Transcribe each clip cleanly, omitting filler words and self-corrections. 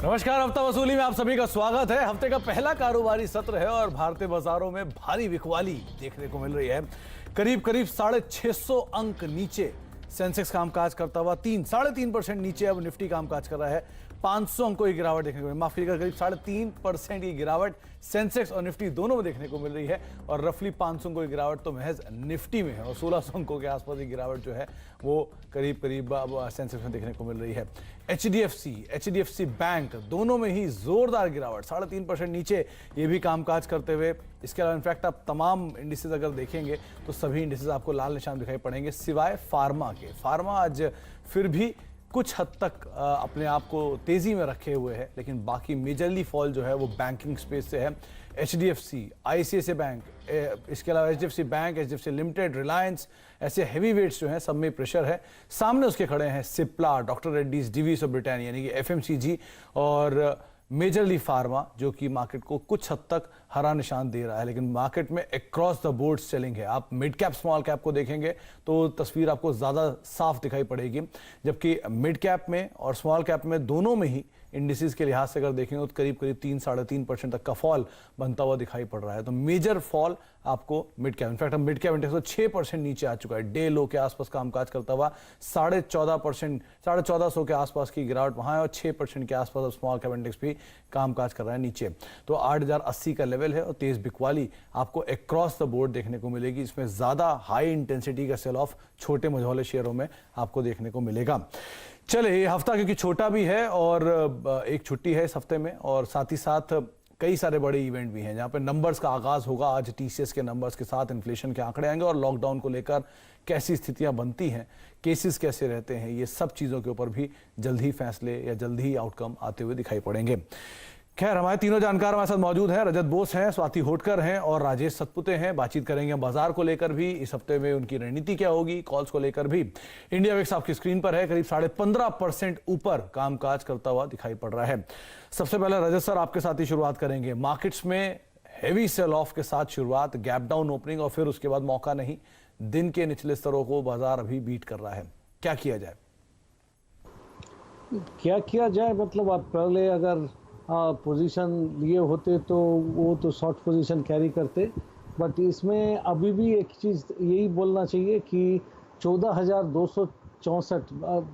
नमस्कार, हफ्ता वसूली में आप सभी का स्वागत है। हफ्ते का पहला कारोबारी सत्र है और भारतीय बाजारों में भारी बिकवाली देखने को मिल रही है। करीब करीब 650 अंक नीचे सेंसेक्स कामकाज करता हुआ 3.5% नीचे अब निफ्टी कामकाज कर रहा है। 500 अंकों की गिरावट देखने को मिली, माफ करिएगा, करीब 3.5% की गिरावट सेंसेक्स और निफ्टी दोनों में देखने को मिल रही है और रफली 500 अंकों की गिरावट तो महज निफ्टी में है और 1600 अंकों के आसपास की गिरावट जो है वो करीब करीब सेंसेक्स में देखने को मिल रही है। एचडीएफसी बैंक दोनों में ही जोरदार गिरावट, 3.5% नीचे ये भी कामकाज करते हुए। इसके अलावा इनफैक्ट आप तमाम इंडिसेस अगर देखेंगे तो सभी इंडिसेस आपको लाल निशान दिखाई पड़ेंगे सिवाय फार्मा के। फार्मा आज फिर भी कुछ हद तक अपने आप को तेजी में रखे हुए है, लेकिन बाकी मेजरली फॉल जो है वो बैंकिंग स्पेस से है। एचडीएफसी, आईसीआईसीआई बैंक, इसके अलावा HDFC bank, HDFC limited, Reliance, ऐसे हैवी वेट्स जो हैं सब में प्रेशर है। सामने उसके खड़े हैं Cipla, doctor Reddy's, Divi's of Britannia यानी कि एफएमसीजी और मेजरली फार्मा, जो कि मार्केट को कुछ हद तक हरा निशान दे रहा है। लेकिन मार्केट में अक्रॉस द बोर्ड सेलिंग है। आप मिड कैप स्मॉल कैप को देखेंगे तो तस्वीर आपको ज़्यादा साफ दिखाई पड़ेगी, जबकि मिड कैप में और स्मॉल कैप में दोनों में ही इंडिसेस के लिहाज से अगर देखेंगे तो करीब करीब 3-3.5% तक का फॉल बनता हुआ दिखाई पड़ रहा है। तो मेजर फॉल आपको mid cap, in fact mid cap index तो 6% नीचे आ चुका है। डे लो के आसपास कामकाज करता हुआ 14.5% के आसपास की गिरावट वहां है और 6% के आसपास अब स्मॉल कैप इंडेक्स भी कामकाज कर रहा है नीचे। तो 8080 का लेवल है और तेज बिकवाली आपको अक्रॉस द बोर्ड देखने को मिलेगी। इसमें ज्यादा हाई इंटेंसिटी का सेल ऑफ छोटे मझौले शेयरों में आपको देखने को मिलेगा। चले, ये हफ्ता क्योंकि छोटा भी है और एक छुट्टी है इस हफ्ते में और साथ ही साथ कई सारे बड़े इवेंट भी हैं जहां पे नंबर्स का आगाज होगा। आज टीसीएस के नंबर्स के साथ इन्फ्लेशन के आंकड़े आएंगे और लॉकडाउन को लेकर कैसी स्थितियां बनती हैं, केसेस कैसे रहते हैं, ये सब चीज़ों के ऊपर भी जल्द ही फैसले या जल्द ही आउटकम आते हुए दिखाई पड़ेंगे। खैर, हमारे तीनों जानकार हमारे साथ मौजूद हैं। रजत बोस हैं, स्वाति होटकर हैं और राजेश सतपुते हैं। बातचीत करेंगे बाजार को लेकर भी, इस हफ्ते में उनकी रणनीति क्या होगी, कॉल्स को लेकर भी। इंडिया विक्स आपकी स्क्रीन पर है, करीब 15.5% ऊपर कामकाज करता हुआ दिखाई पड़ रहा है। सबसे पहले रजत सर आपके साथ ही शुरुआत करेंगे। मार्केट्स में हैवी सेल ऑफ के साथ शुरुआत, गैप डाउन ओपनिंग और फिर उसके बाद मौका नहीं, दिन के निचले स्तरों को बाजार अभी बीट कर रहा है। क्या किया जाए? मतलब आप पहले अगर पोजीशन लिए होते तो वो तो शॉर्ट पोजीशन कैरी करते, बट इसमें अभी भी एक चीज़ यही बोलना चाहिए कि 14,264,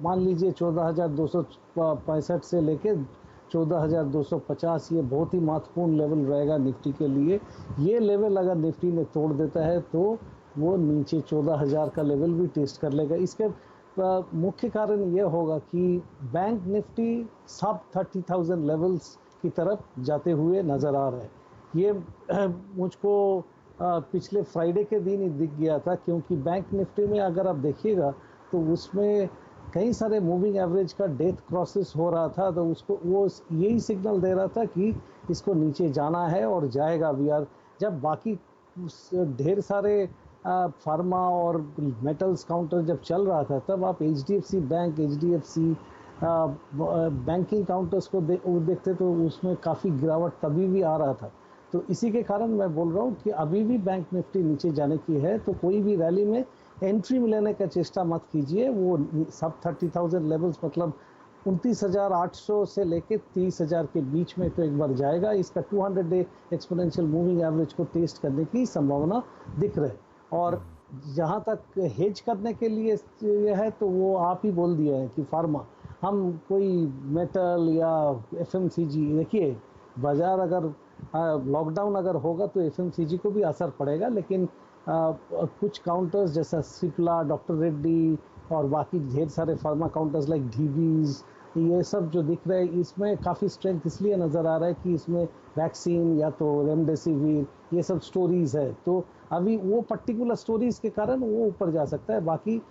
मान लीजिए 14,265 से लेके 14,250, ये बहुत ही महत्वपूर्ण लेवल रहेगा निफ्टी के लिए। ये लेवल अगर निफ्टी ने तोड़ देता है तो वो नीचे 14,000 का लेवल भी टेस्ट कर लेगा। इसके मुख्य कारण ये होगा कि बैंक निफ्टी सब 30,000 लेवल्स की तरफ जाते हुए नज़र आ रहा है। ये मुझको पिछले फ्राइडे के दिन ही दिख गया था, क्योंकि बैंक निफ्टी में अगर आप देखिएगा तो उसमें कई सारे मूविंग एवरेज का डेथ क्रॉसेस हो रहा था, तो उसको वो यही सिग्नल दे रहा था कि इसको नीचे जाना है और जाएगा भी। यार, जब बाकी ढेर सारे फार्मा और मेटल्स काउंटर जब चल रहा था, तब आप HDFC bank, HDFC banking counters को देखते तो उसमें काफ़ी गिरावट तभी भी आ रहा था। तो इसी के कारण मैं बोल रहा हूँ कि अभी भी बैंक निफ्टी नीचे जाने की है, तो कोई भी रैली में एंट्री लेने का चेष्टा मत कीजिए। वो सब 30,000 लेवल्स, मतलब 29,800 से लेके 30,000 के बीच में तो एक बार जाएगा। इसका 200 डे एक्सपोनेंशियल मूविंग एवरेज को टेस्ट करने की संभावना दिख रही है। और जहाँ तक हेज करने के लिए यह है तो वो आप ही बोल दिया है कि फार्मा, हम कोई मेटल या एफएमसीजी, देखिए बाजार अगर लॉकडाउन अगर होगा तो एफएमसीजी को भी असर पड़ेगा, लेकिन कुछ काउंटर्स जैसा सिप्ला, डॉक्टर रेड्डी और बाकी ढेर सारे फार्मा काउंटर्स लाइक डीवीज, ये सब जो दिख रहे हैं, इसमें काफ़ी स्ट्रेंथ इसलिए नज़र आ रहा है कि इसमें वैक्सीन या तो रेमडेसिविर, ये सब स्टोरीज है। तो अभी वो पर्टिकुलर स्टोरीज के कारण वो ऊपर जा सकता है, बाकी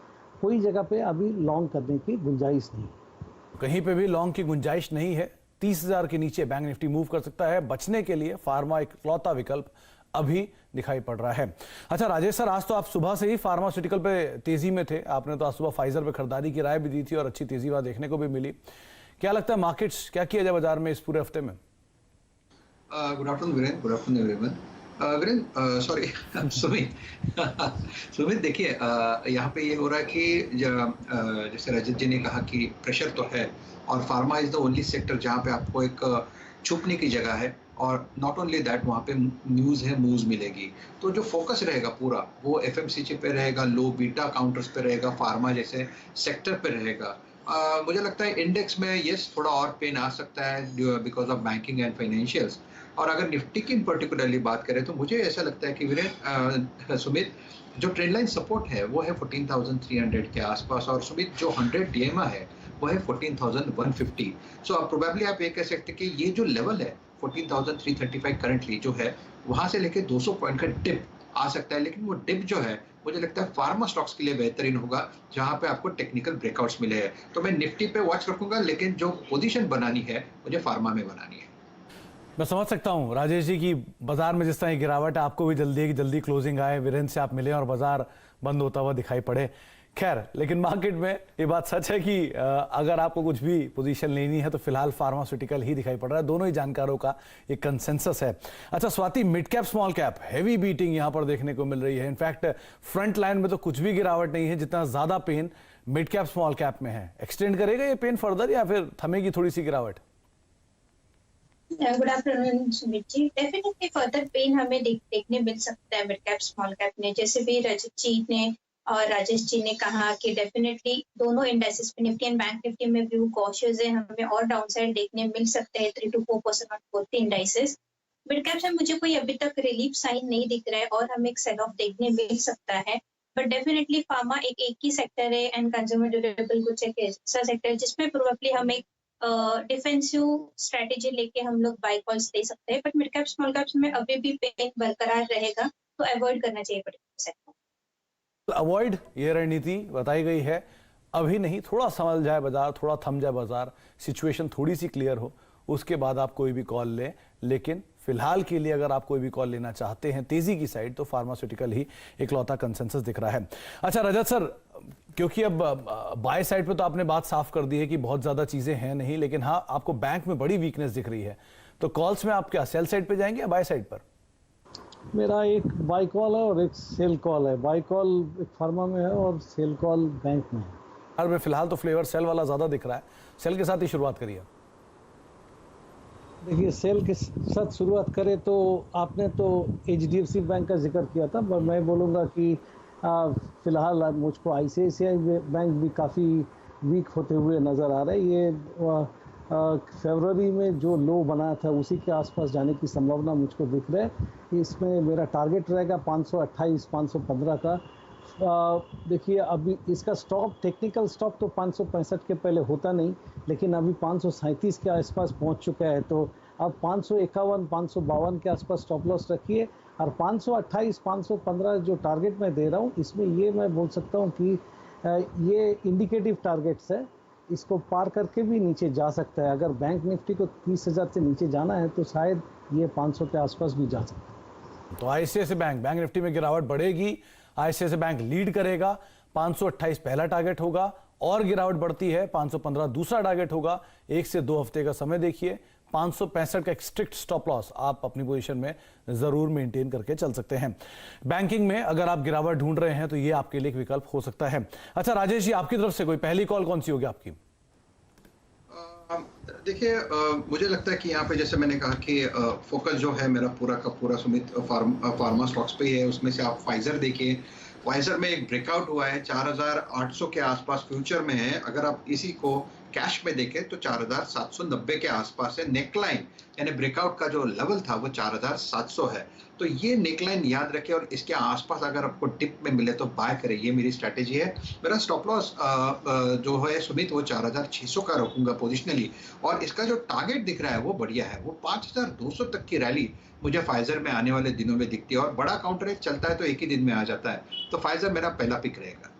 कोई जगह पे अभी लॉन्ग करने की गुंजाइश नहीं, कहीं पे भी लॉन्ग की गुंजाइश नहीं है। 30,000 के नीचे बैंक निफ्टी मूव कर सकता है। बचने के लिए फार्मा एक इकलौता विकल्प अभी दिखाई पड़ रहा है। अच्छा राजेश सर, आज तो आप सुबह से ही फार्मास्यूटिकल पे तेजी में थे। आपने तो आज सुबह फाइजर पे खरीदारी की राय भी दी थी और अच्छी तेजी वहां देखने को भी मिली। क्या लगता है मार्केट्स क्या किया जाए बाजार में इस पूरे हफ्ते में? Good afternoon Viren, good afternoon everyone. Virendra, sorry Sumit. Sumit देखिए, यहाँ पे ये हो रहा है कि जैसे रजत जी ने कहा कि प्रेशर तो है, और pharma is the only sector जहाँ पे आपको एक छुपने की जगह है, और नॉट ओनली दैट वहाँ पे न्यूज़ है, मूव्स मिलेगी। तो जो फोकस रहेगा पूरा वो एफएमसीजी पे रहेगा, लो बीटा काउंटर्स पे रहेगा, फार्मा जैसे सेक्टर पे रहेगा। मुझे लगता है इंडेक्स में यस थोड़ा और पेन आ सकता है because of banking and financials. और अगर निफ्टी की पर्टिकुलरली बात करें तो मुझे ऐसा लगता है कि वीरेंद्र, सुमित, जो ट्रेंड लाइन सपोर्ट है वो है 14,300 के आसपास, और सुमित जो 100 डीएमए है वो है 14,150। सो अब प्रोबेबली आप ये कह सकते हैं कि ये जो लेवल है 14,335 करंटली जो है, वहां से लेके 200 पॉइंट का डिप आ सकता है, लेकिन वो डिप जो है मुझे लगता है फार्मा स्टॉक्स के लिए बेहतरीन होगा, जहां पे आपको टेक्निकल ब्रेकआउट्स मिले हैं। तो मैं निफ्टी पे वॉच रखूंगा, लेकिन जो पोजीशन बनानी है मुझे फार्मा में बनानी है। मैं समझ सकता हूं राजेश जी की बाजार में जिस तरह की गिरावट है, आपको भी जल्दी क्लोजिंग आए, वीरेंद्र से आप मिले और बाजार बंद होता हुआ दिखाई पड़े। खैर, लेकिन मार्केट में ये बात सच है कि अगर आपको कुछ भी पोजीशन लेनी है तो फिलहाल फार्मास्यूटिकल ही दिखाई पड़ रहा है। दोनों ही जानकारों का एक कंसेंसस है। अच्छा Swati, mid cap small cap heavy beating यहां पर देखने को मिल रही है। इनफैक्ट फ्रंट लाइन में तो कुछ भी गिरावट नहीं है, जितना ज्यादा pain mid cap small cap में है। एक्सटेंड करेगा ये पेन फर्दर या फिर थमेगी थोड़ी सी गिरावट? Good afternoon Sumit ji. Definitely further pen हमें देखने मिल सकता है मिड कैप स्मॉल कैप में, जैसे भी रजत जी ने और राजेश जी ने कहा कि डेफिनेटली दोनों इंडेक्सेस पे, निफ्टी एंड बैंक निफ्टी में व्यू कॉशियस है, हमें और डाउनसाइड देखने मिल सकते हैं 3 to 4% on both indexes. Mid cap में मुझे कोई अभी तक रिलीफ साइन नहीं दिख रहा है और हमें एक सेल ऑफ देखने मिल सकता है, बट डेफिनेटली फार्मा एक ही सेक्टर है एंड कंज्यूमर ड्यूरेबल गुड्स एक ऐसा सेक्टर है जिसमें प्रोबेबली हम एक डिफेंसिव स्ट्रेटेजी लेके हम लोग बाय कॉल्स दे सकते हैं, but mid cap small caps में अभी भी पेन बरकरार रहेगा, तो अवॉइड करना चाहिए पर्टिकुलर सेक्टर। अवॉइड ये रणनीति बताई गई है, अभी नहीं, थोड़ा संभल जाए बाजार, थोड़ा थम जाए बाजार, सिचुएशन थोड़ी सी क्लियर हो, उसके बाद आप कोई भी कॉल लें। लेकिन फिलहाल के लिए अगर आप कोई भी कॉल लेना चाहते हैं तेजी की साइड, तो फार्मास्यूटिकल ही इकलौता कंसेंसस दिख रहा है। अच्छा रजत सर, क्योंकि अब बाय साइड पे तो आपने बात साफ कर दी है कि बहुत ज्यादा चीजें हैं नहीं, लेकिन हाँ आपको बैंक में बड़ी वीकनेस दिख रही है, तो कॉल्स में आप क्या सेल साइड पे जाएंगे या बाय साइड पर? मेरा एक बाय कॉल है और एक सेल कॉल है। बाय कॉल एक फार्मा में है और सेल कॉल बैंक में है। हर में फिलहाल तो फ्लेवर सेल वाला ज्यादा दिख रहा है, सेल के साथ ही शुरुआत करिए। देखिए, सेल के साथ शुरुआत करें तो आपने तो एचडीएफसी बैंक का जिक्र किया था, पर मैं बोलूँगा कि फिलहाल मुझको आईसीआईसीआई बैंक भी काफ़ी वीक होते हुए नज़र आ रहा है। ये फरवरी में जो लो बनाया था उसी के आसपास जाने की संभावना मुझको दिख रहा है। इसमें मेरा टारगेट रहेगा 528 515 का। देखिए, अभी इसका स्टॉप, टेक्निकल स्टॉप तो 565 के पहले होता नहीं, लेकिन अभी 537 के आसपास पहुंच चुका है, तो अब 551 552 के आसपास स्टॉप लॉस रखिए, और 528 515 जो टारगेट मैं दे रहा हूं, इसमें ये मैं बोल सकता हूं कि ये इंडिकेटिव टारगेट्स है, इसको पार करके भी नीचे जा सकता है। अगर बैंक निफ्टी को 30,000 से नीचे जाना है तो शायद ये 500 के आसपास भी जा सकता है। तो आईसीआईसीआई बैंक निफ्टी में गिरावट बढ़ेगी, आईसीआईसीआई बैंक लीड करेगा, 528 पहला टारगेट होगा, और गिरावट बढ़ती है 515 दूसरा टारगेट होगा। 1 से 2 हफ्ते का समय देखिए, 565 का एक स्ट्रिक्ट स्टॉप लॉस आप अपनी पोजीशन में जरूर मेंटेन करके चल सकते हैं। बैंकिंग में अगर आप गिरावट ढूंढ रहे हैं तो ये आपके लिए एक विकल्प हो सकता है। अच्छा राजेश जी, आपकी तरफ से कोई पहली कॉल कौन सी होगी आपकी? देखिए, मुझे लगता है कि यहाँ पे जैसे मैंने कहा कि फोकस जो है मेरा पूरा का पूरा सुमित फार्मा स्टॉक्स पे ही है। उसमें से आप फाइजर देखिए, फाइजर में एक ब्रेकआउट हुआ है, 4,800 के आसपास फ्यूचर में है। अगर आप इसी को कैश में देखें तो 4,790 के आसपास है। नेकलाइन यानी ब्रेकआउट का जो लेवल था वो 4,700 है, तो ये नेकलाइन याद रखें, और इसके आसपास अगर आपको टिप में मिले तो बाय करें, ये मेरी स्ट्रैटेजी है। मेरा स्टॉप लॉस जो है सुमित वो 4,600 का रखूंगा पोजिशनली, और इसका जो टारगेट दिख रहा है वो बढ़िया है, वो 5,200 तक की रैली मुझे फाइजर में आने वाले दिनों में दिखती है, और बड़ा काउंटर चलता है तो एक ही दिन में आ जाता है, तो फाइजर मेरा पहला पिक रहेगा।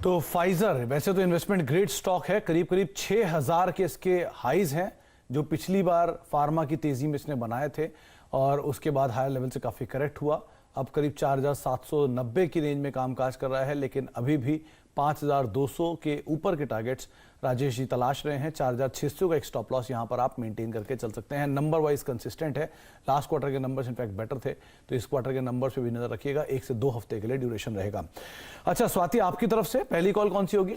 तो फाइजर वैसे तो इन्वेस्टमेंट ग्रेड स्टॉक है, करीब 6,000 के इसके हाईज हैं, जो पिछली बार फार्मा की तेजी में इसने बनाए थे, और उसके बाद हायर लेवल से काफी करेक्ट हुआ। अब करीब 4,790 की रेंज में कामकाज कर रहा है, लेकिन अभी भी 5,200 के ऊपर के टारगेट्स राजेश जी तलाश रहे हैं। 4,600 का एक स्टॉप लॉस यहां पर आप मेंटेन करके चल सकते हैं। नंबर वाइज कंसिस्टेंट है, लास्ट क्वार्टर के नंबर्स इनफैक्ट बेटर थे, तो इस क्वार्टर के नंबर्स पे भी नजर रखिएगा। 1 से 2 हफ्ते के लिए ड्यूरेशन रहेगा। अच्छा स्वाति, आपकी तरफ से पहली कॉल कौन सी होगी?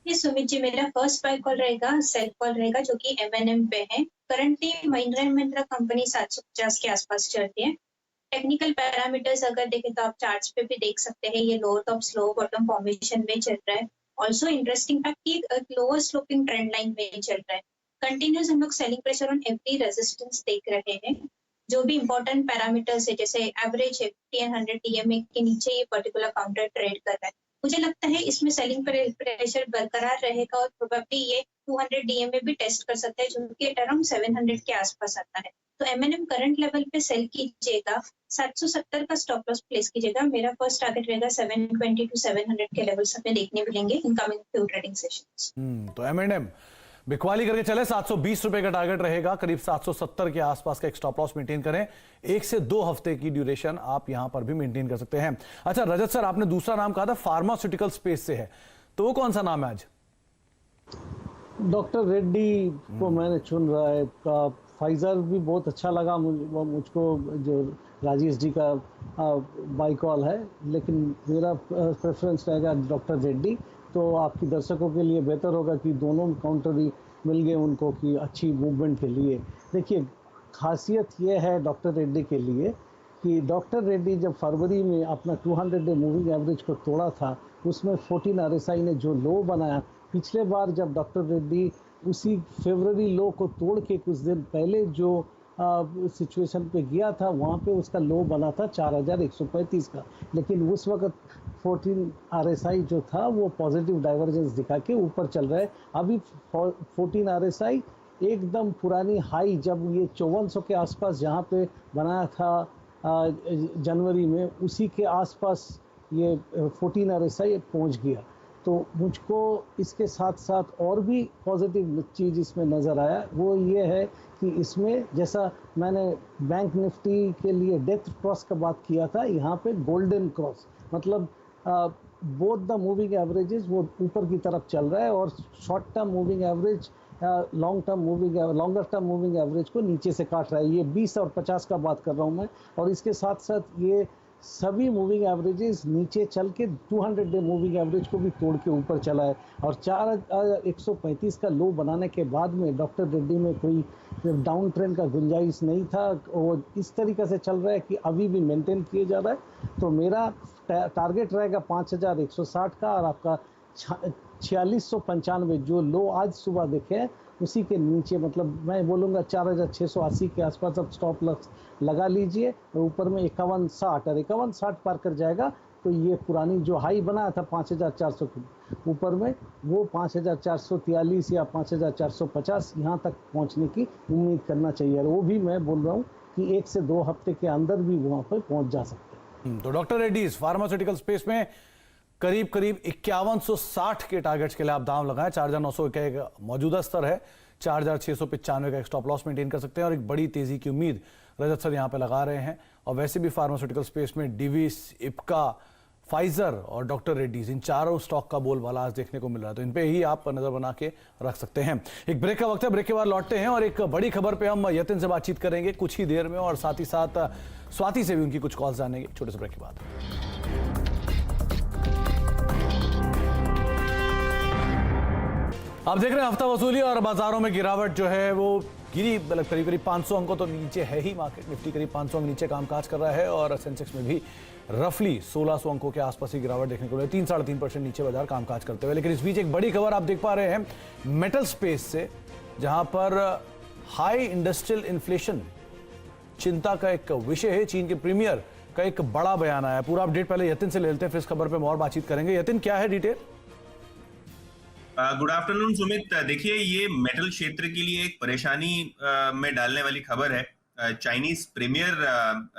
ये सुमित जी, मेरा फर्स्ट बाय कॉल रहेगा, सेल कॉल रहेगा, जो कि M&M पे है। Currently Mahindra and Mahindra company 750 के आसपास चलती है। टेक्निकल पैरामीटर्स अगर देखें तो आप चार्ट्स पे भी देख सकते हैं, ये lower top slow bottom formation में चल रहा है। ऑल्सो इंटरेस्टिंग फैक्ट कि लोअर स्लोपिंग ट्रेंड लाइन में चल रहा है। कंटिन्यूस हम लोग selling pressure on every resistance देख रहे हैं। जो भी इंपॉर्टेंट पैरामीटर्स है, जैसे एवरेज 50 एंड 100 DMA के नीचे ये पर्टिकुलर काउंटर ट्रेड कर रहा है। मुझे लगता है इसमें सेलिंग प्रेशर बरकरार रहेगा और प्रोबेबली ये 200 DMA भी टेस्ट कर सकता है, जो कि अराउंड 700 के आसपास आता है। तो M&M करंट लेवल पे सेल कीजिएगा, 770 का स्टॉप लॉस प्लेस कीजिएगा। मेरा फर्स्ट टारगेट रहेगा 720 टू 700 के लेवल्स हमें देखने मिलेंगे इनकमिंग फ्यू ट्रेडिंग सेशंस। तो M&M बिकवाली करके चले, 720 रुपए का टारगेट रहेगा, करीब 770 के आसपास का एक स्टॉप लॉस मेंटेन करें। 1 से 2 हफ्ते की ड्यूरेशन आप यहां पर भी मेंटेन कर सकते हैं। अच्छा रजत सर, आपने दूसरा नाम कहा था फार्मास्यूटिकल स्पेस से है, तो वो कौन सा नाम है आज? डॉक्टर रेड्डी को मैंने चुन रहा है। फाइजर भी बहुत अच्छा लगा मुझको, जो राजेश जी का बाई कॉल है, लेकिन मेरा प्रेफरेंस रहेगा डॉक्टर रेड्डी। तो आपकी दर्शकों के लिए बेहतर होगा कि दोनों काउंटर भी मिल गए उनको कि अच्छी मूवमेंट के लिए। देखिए खासियत ये है डॉक्टर रेड्डी के लिए कि डॉक्टर रेड्डी जब फरवरी में अपना 200 डे मूविंग एवरेज को तोड़ा था, उसमें 14 RSI ने जो लो बनाया, पिछले बार जब डॉक्टर रेड्डी उसी फरवरी लो को तोड़ के कुछ दिन पहले जो सिचुएशन पे गया था, वहाँ पे उसका लो बना था 4,135 का, लेकिन उस वक्त 14 RSI जो था वो पॉजिटिव डाइवर्जेंस दिखा के ऊपर चल रहा है। अभी 14 RSI एकदम पुरानी हाई जब ये 5400 के आसपास जहाँ पे बनाया था जनवरी में, उसी के आसपास ये 14 RSI पहुँच गया। तो मुझको इसके साथ साथ और भी पॉजिटिव चीज़ इसमें नज़र आया, वो ये है कि इसमें जैसा मैंने बैंक निफ्टी के लिए डेथ क्रॉस का बात किया था, यहाँ पे गोल्डन क्रॉस, मतलब बोथ द मूविंग एवरेजेस वो ऊपर की तरफ चल रहा है और short term moving average longer term moving average को नीचे से काट रहा है। ये 20 और 50 का बात कर रहा हूँ मैं, और इसके साथ साथ ये सभी मूविंग एवरेजेस नीचे चल के 200 डे मूविंग एवरेज को भी तोड़ के ऊपर चला है। और 4,135 का लो बनाने के बाद में डॉक्टर रेड्डी में कोई डाउन ट्रेंड का गुंजाइश नहीं था, और इस तरीके से चल रहा है कि अभी भी मेंटेन किया जा रहा है। तो मेरा टारगेट रहेगा 5,160 का, और आपका 4695 जो लो आज सुबह देखे उसी के नीचे, मतलब मैं बोलूँगा 4,680 के आसपास अब स्टॉप लॉस लगा लीजिए। और ऊपर में 5160, और 5160 पार कर जाएगा तो ये पुरानी जो हाई बनाया था 5,400 के ऊपर में, वो 5,443 या 5,450 यहाँ तक पहुँचने की उम्मीद करना चाहिए। और वो भी मैं बोल रहा हूँ कि 1 से 2 हफ्ते के अंदर भी वहाँ पर पहुँच जा सकते हैं। तो डॉक्टर रेड्डीज फार्मास्यूटिकल स्पेस में करीब 5160 के टारगेट्स के लिए आप दाम लगाएं। 4,900 का एक मौजूदा स्तर है, 4,695 का एक स्टॉप लॉस मेंटेन कर सकते हैं, और एक बड़ी तेजी की उम्मीद रजत सर यहां पे लगा रहे हैं। और वैसे भी फार्मास्यूटिकल स्पेस में डिविस, इप्का, फाइजर और डॉक्टर रेड्डीज, इन चारों स्टॉक का बोलबाला आज देखने को मिल रहा है, तो इन पे ही आप नजर बना के रख सकते हैं। एक ब्रेक का वक्त है, ब्रेक के बाद लौटते हैं और एक बड़ी खबर पे हम यतिन से बातचीत करेंगे कुछ ही देर में, और साथ ही साथ स्वाति से भी उनकी कुछ कॉल्स जानेंगे छोटे से ब्रेक के बाद। आप देख रहे हैं हफ्ता वसूली, और बाजारों में गिरावट जो है वो गिरी, मतलब करीब करीब 500 अंकों तो नीचे है ही मार्केट। निफ्टी करीब 500 अंक नीचे कामकाज कर रहा है, और सेंसेक्स में भी रफली 1600 अंकों के आसपास ही गिरावट देखने को मिली, 3-3.5% नीचे बाजार कामकाज करते हुए। लेकिन इस बीच एक बड़ी खबर आप देख पा रहे हैं मेटल स्पेस से, जहां पर हाई इंडस्ट्रियल इन्फ्लेशन चिंता का एक विषय है। चीन के प्रीमियर का एक बड़ा बयान आया। पूरा अपडेट पहले यतिन से ले लेते हैं, फिर इस खबर पर और बातचीत करेंगे। यतिन, क्या है डिटेल? Good afternoon Sumit. देखिए, ये मेटल क्षेत्र के लिए एक परेशानी में डालने वाली खबर है। चाइनीज प्रीमियर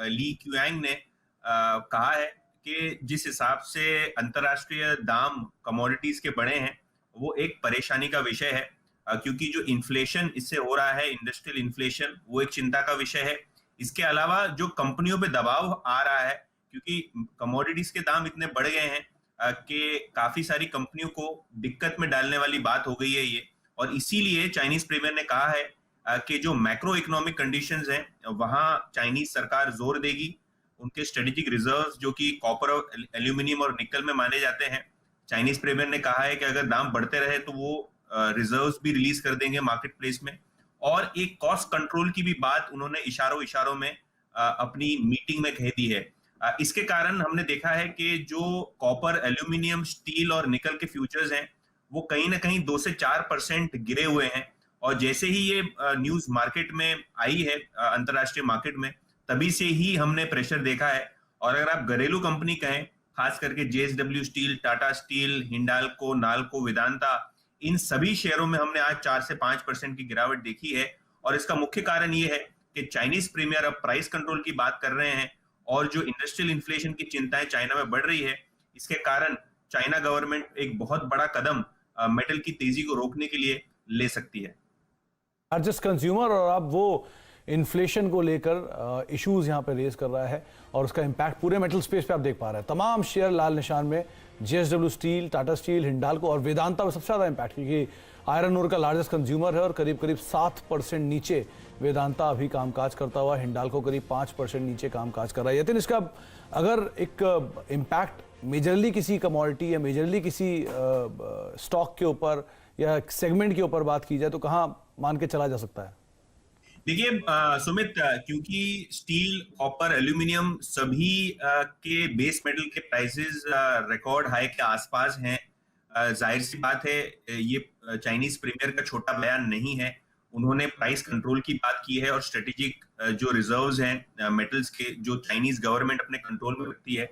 ली क्यूआंग ने कहा है कि जिस हिसाब से अंतर्राष्ट्रीय दाम कमोडिटीज के बढ़े हैं, वो एक परेशानी का विषय है, क्योंकि जो इन्फ्लेशन इससे हो रहा है, इंडस्ट्रियल इन्फ्लेशन, वो एक चिंता का विषय है। इसके अलावा जो कंपनियों पे दबाव आ रहा है, क्योंकि कमोडिटीज के दाम इतने बढ़ गए हैं, कि काफी सारी कंपनियों को दिक्कत में डालने वाली बात हो गई है ये, और इसीलिए चाइनीज प्रीमियर ने कहा है कि जो मैक्रो इकोनॉमिक कंडीशंस हैं वहां चाइनीज सरकार जोर देगी। उनके स्ट्रेटेजिक रिजर्व्स जो कि कॉपर, एल्यूमिनियम और निकल में माने जाते हैं, चाइनीज प्रीमियर ने कहा है कि अगर दाम बढ़ते रहे तो वो रिजर्व्स भी रिलीज कर देंगे मार्केट प्लेस में। और एक कॉस्ट कंट्रोल की भी बात उन्होंने इशारों में अपनी मीटिंग में कह दी है। इसके कारण हमने देखा है कि जो कॉपर, एल्यूमिनियम, स्टील और निकल के फ्यूचर्स हैं वो कहीं ना कहीं 2 से 4% गिरे हुए हैं। और जैसे ही ये न्यूज मार्केट में आई है, अंतरराष्ट्रीय मार्केट में, तभी से ही हमने प्रेशर देखा है। और अगर आप घरेलू कंपनी कहें, खास करके JSW steel, Tata steel, Hindalco, Nalco, Vedanta, इन सभी शेयरों में हमने आज 4 से 5% की गिरावट देखी है। और इसका मुख्य कारण ये है कि चाइनीज प्रीमियर अब प्राइस कंट्रोल की बात कर रहे हैं, और जो इंडस्ट्रियल इन्फ्लेशन की चिंताएं चाइना में बढ़ रही है, इसके कारण चाइना गवर्नमेंट एक बहुत बड़ा कदम मेटल की तेजी को रोकने के लिए ले सकती है। लार्जेस्ट कंज्यूमर, और अब वो इन्फ्लेशन को लेकर इश्यूज यहां पे रेज कर रहा है और उसका इंपैक्ट पूरे मेटल स्पेस पे आप देख पा रहे हैं। तमाम शेयर लाल निशान में, JSW steel, Tata steel, Hindalco और वेदांता में सबसे ज्यादा इंपैक्ट, क्योंकि आयरन ओर का लार्जेस्ट कंज्यूमर है और करीब 7% नीचे वेदांता अभी कामकाज करता हुआ, हिंडाल्को करीब 5% नीचे कामकाज कर रहा है। यतिन, इसका अगर एक इम्पैक्ट मेजरली किसी कमोडिटी या मेजरली किसी स्टॉक के ऊपर या सेगमेंट के ऊपर बात की जाए तो कहाँ मान के चला जा सकता है? देखिए सुमित, क्योंकि स्टील, कॉपर, एल्यूमिनियम सभी के बेस मेटल के प्राइसेस रिकॉर्ड हाई के आसपास हैं, जाहिर सी बात है ये चाइनीज प्रीमियर का छोटा बयान नहीं है। उन्होंने प्राइस कंट्रोल की बात की है और स्ट्रेटेजिक जो रिजर्व्स हैं मेटल्स के, जो चाइनीज गवर्नमेंट अपने कंट्रोल में रखती है,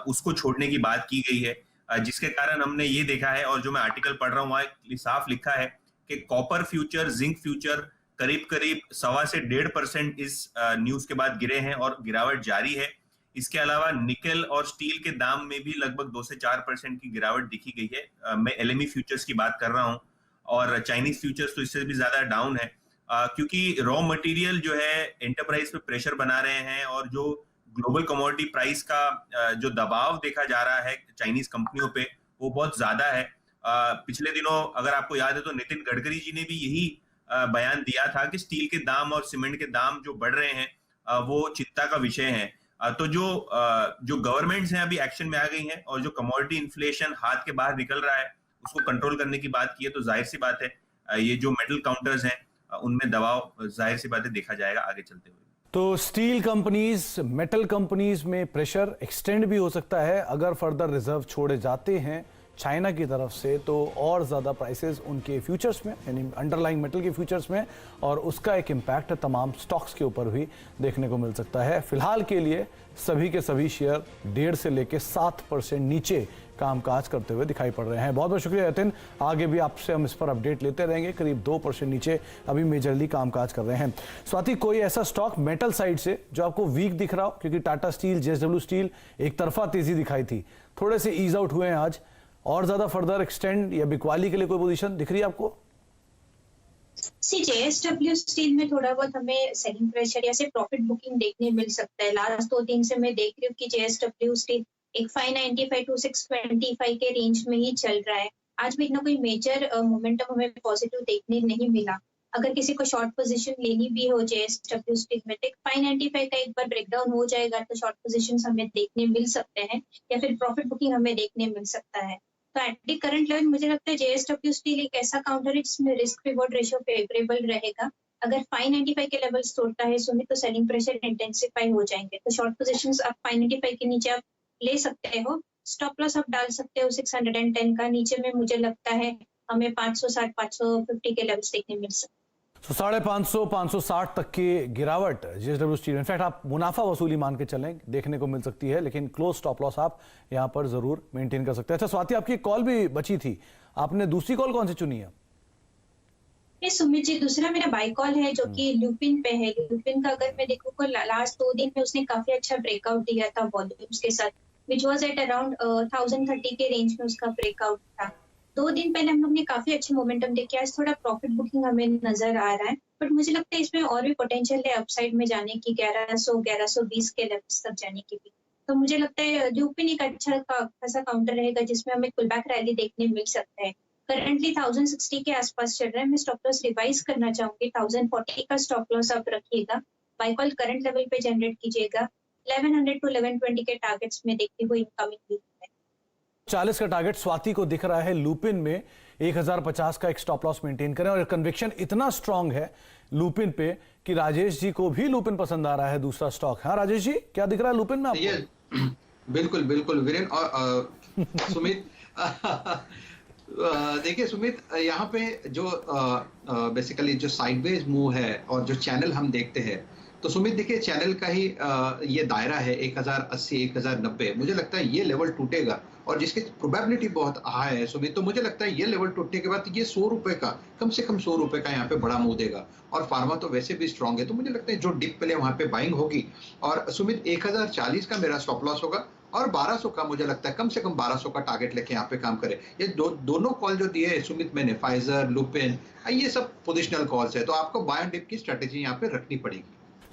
उसको छोड़ने की बात की गई है, जिसके कारण हमने ये देखा है, और जो मैं आर्टिकल पढ़ रहा हूँ वहां साफ लिखा है कि कॉपर फ्यूचर, जिंक फ्यूचर करीब 1.25 से 1.5% इस न्यूज के बाद गिरे हैं और गिरावट जारी है। इसके अलावा निकल और स्टील के दाम में भी लगभग 2 से 4% की गिरावट दिखी गई है। मैं LME फ्यूचर्स की बात कर रहा हूं, और चाइनीज फ्यूचर्स तो इससे भी ज्यादा डाउन है, क्योंकि रॉ मटेरियल जो है एंटरप्राइज पे प्रेशर बना रहे हैं, और जो ग्लोबल कमोडिटी प्राइस का जो दबाव देखा जा रहा है चाइनीज कंपनियों पे, वो बहुत ज्यादा है। पिछले दिनों अगर आपको याद है तो नितिन गडकरी जी ने भी यही बयान दिया था कि स्टील के दाम और सीमेंट के दाम जो बढ़ रहे हैं वो चिंता का विषय है। तो जो गवर्नमेंट्स हैं अभी एक्शन में आ गई हैं, और जो कमोडिटी इन्फ्लेशन हाथ के बाहर निकल रहा है उसको कंट्रोल करने की बात की है, तो जाहिर सी बात है ये जो मेटल काउंटर्स हैं उनमें दबाव जाहिर सी बात है देखा जाएगा आगे चलते हुए। तो स्टील कंपनीज, मेटल कंपनीज में प्रेशर एक्सटेंड भी हो सकता है अगर फर्दर रिजर्व छोड़े जाते हैं चाइना की तरफ से, तो और ज़्यादा प्राइसेस उनके फ्यूचर्स में, यानी अंडरलाइंग मेटल के फ्यूचर्स में, और उसका एक इम्पैक्ट तमाम स्टॉक्स के ऊपर भी देखने को मिल सकता है। फिलहाल के लिए सभी के सभी शेयर 1.5 से लेकर 7% नीचे कामकाज करते हुए दिखाई पड़ रहे हैं। बहुत बहुत शुक्रिया यतिन, आगे भी आपसे हम इस पर अपडेट लेते रहेंगे। करीब 2% नीचे अभी मेजरली कामकाज कर रहे हैं। स्वाति, कोई ऐसा स्टॉक मेटल साइड से जो आपको वीक दिख रहा हो? क्योंकि टाटा स्टील, JSW स्टील एक तरफा तेजी दिखाई थी, थोड़े से ईज आउट हुए हैं आज, और ज्यादा फर्दर एक्सटेंड या बिकवाली के लिए कोई पोजीशन दिख रही है आपको? JSW स्टील में थोड़ा बहुत हमें सेलिंग प्रेशर या से प्रॉफिट बुकिंग देखने मिल सकता है। लास्ट 2 दिन से मैं देख रही हूँ कि JSW स्टील एक 595 to 625 के रेंज में ही चल रहा है। आज भी इतना कोई मेजर मोमेंटम हमें पॉजिटिव देखने नहीं मिला। अगर किसी को शॉर्ट पोजीशन लेनी भी हो JSW स्टील में, तो 595 का एक बार ब्रेकडाउन हो जाएगा तो शॉर्ट पोजीशंस हमें देखने मिल सकते हैं, या फिर प्रॉफिट बुकिंग हमें देखने मिल सकता है। तो एट द करंट लेवल मुझे लगता है JSW स्टील एक ऐसा काउंटर है जिसमें रिस्क रिवॉर्ड रेशियो फेवरेबल रहेगा। अगर 595 के लेवल्स तोड़ता है सुमित, तो सेलिंग प्रेशर इंटेंसिफाई हो जाएंगे। तो शॉर्ट पोजीशंस आप 595 के नीचे आप ले सकते हो, स्टॉप लॉस आप डाल सकते हो 610 का। नीचे में मुझे लगता है हमें 560, 550 के लेवल्स देखने मिल सकते हैं। तो 550, 560 तक की गिरावट JSW स्टील, इनफैक्ट आप मुनाफा वसूली मान के चलें, देखने को मिल सकती है, लेकिन क्लोज स्टॉप लॉस आप यहां पर जरूर मेंटेन कर सकते हैं। अच्छा स्वाति, आपकी कॉल भी बची थी, आपने दूसरी कॉल कौन सी चुनी है? सुमित जी, दूसरा मेरा बाय कॉल है जो कि लुपिन पे है। लुपिन का अगर मैं देखूं तो लास्ट 2 दिन में उसने काफी अच्छा ब्रेकआउट दिया था वॉल्यूम्स के साथ, विच वाज एट अराउंड 1030 के रेंज में उसका ब्रेकआउट था। 2 दिन पहले हम लोग ने काफी अच्छे मोमेंटम देखे, आज थोड़ा प्रॉफिट बुकिंग हमें नजर आ रहा है, बट मुझे लगता है इसमें और भी पोटेंशियल है अपसाइड में जाने की, 1100, 1120 के लेवल्स तक जाने की भी। तो मुझे लगता है ल्यूपिन एक अच्छा खासा काउंटर रहेगा जिसमें हमें पुलबैक रैली देखने मिल सकता है। करंटली 1060 के आसपास चल रहा है। मैं स्टॉप लॉस रिवाइज करना चाहूंगी। 1040 का स्टॉप लॉस आप रखिएगा। बाय कॉल करंट लेवल पे जनरेट कीजिएगा। 1100 टू 1120 के टारगेट्स में देखते हुए इनकमिंग वीक में 40 का टारगेट स्वाति को दिख रहा है। लुपिन में 1050 का एक स्टॉप लॉस मेंटेन करें, और कन्विक्शन इतना स्ट्रांग है लुपिन पे कि राजेश जी को भी लुपिन पसंद आ रहा है, दूसरा स्टॉक। हाँ राजेश जी, क्या दिख रहा है लुपिन में आपको? ये बिल्कुल बिल्कुल वीरेन और सुमित देखिए सुमित, यहाँ पे जो बेसिकली जो साइडवेज मूव है और जो चैनल हम देखते हैं, तो सुमित देखिए चैनल का ही ये दायरा है 1080 1090। मुझे लगता है ये लेवल टूटेगा और जिसकी प्रोबेबिलिटी बहुत हाई है सुमित। तो मुझे लगता है ये लेवल टूटने के बाद ये 100 रुपए का, कम से कम 100 रुपए का यहाँ पे बड़ा मूव देगा। और फार्मा तो वैसे भी स्ट्रांग है, तो मुझे लगता है जो डिप पहले वहां पे बाइंग होगी। और सुमित 1040 का मेरा स्टॉप लॉस होगा और 1200 का मुझे लगता है कम से कम 1200 का टारगेट लेके यहाँ पे काम करे। ये दोनों कॉल जो दिए सुमित मैंने, फाइजर, लुपिन, ये सब पोजिशनल कॉल्स है, तो आपको बाय एंड डिप की स्ट्रेटेजी यहाँ पे रखनी पड़ेगी।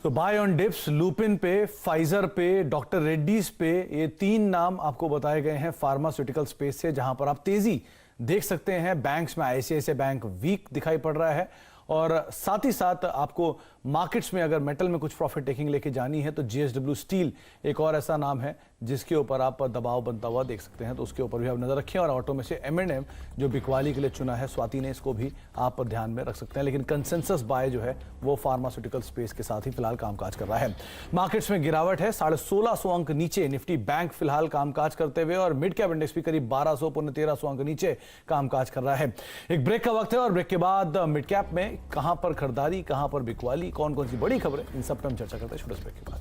तो बाय ऑन डिप्स, लुपिन पे, फाइजर पे, डॉक्टर रेड्डीज पे, ये 3 नाम आपको बताए गए हैं फार्मास्यूटिकल स्पेस से, जहां पर आप तेजी देख सकते हैं। बैंक्स में आईसीआईसीआई बैंक वीक दिखाई पड़ रहा है, और साथ ही साथ आपको मार्केट्स में अगर मेटल में कुछ प्रॉफिट टेकिंग लेके जानी है तो जीएसडब्ल्यू स्टील एक और ऐसा नाम है जिसके ऊपर आप दबाव बनता हुआ देख सकते हैं, तो उसके ऊपर भी आप नजर रखें। और ऑटो में से M&M जो बिकवाली के लिए चुना है स्वाति ने, इसको भी आप ध्यान में रख सकते हैं। लेकिन कंसेंसस बाय जो है वो फार्मास्यूटिकल स्पेस के साथ ही फिलहाल कामकाज कर रहा है। मार्केट्स में गिरावट है, 1650 अंक नीचे निफ्टी बैंक फिलहाल कामकाज करते हुए, और मिड कैप इंडेक्स भी करीब 1200 पौने 1300 अंक नीचे कामकाज कर रहा है। एक ब्रेक का वक्त है, और ब्रेक के बाद मिड कैप में कहां पर खरीदारी, कहां पर बिकवाली, कौन कौन सी बड़ी खबरें, इन सब पर हम चर्चा करते हैं छोटे से ब्रेक के बाद।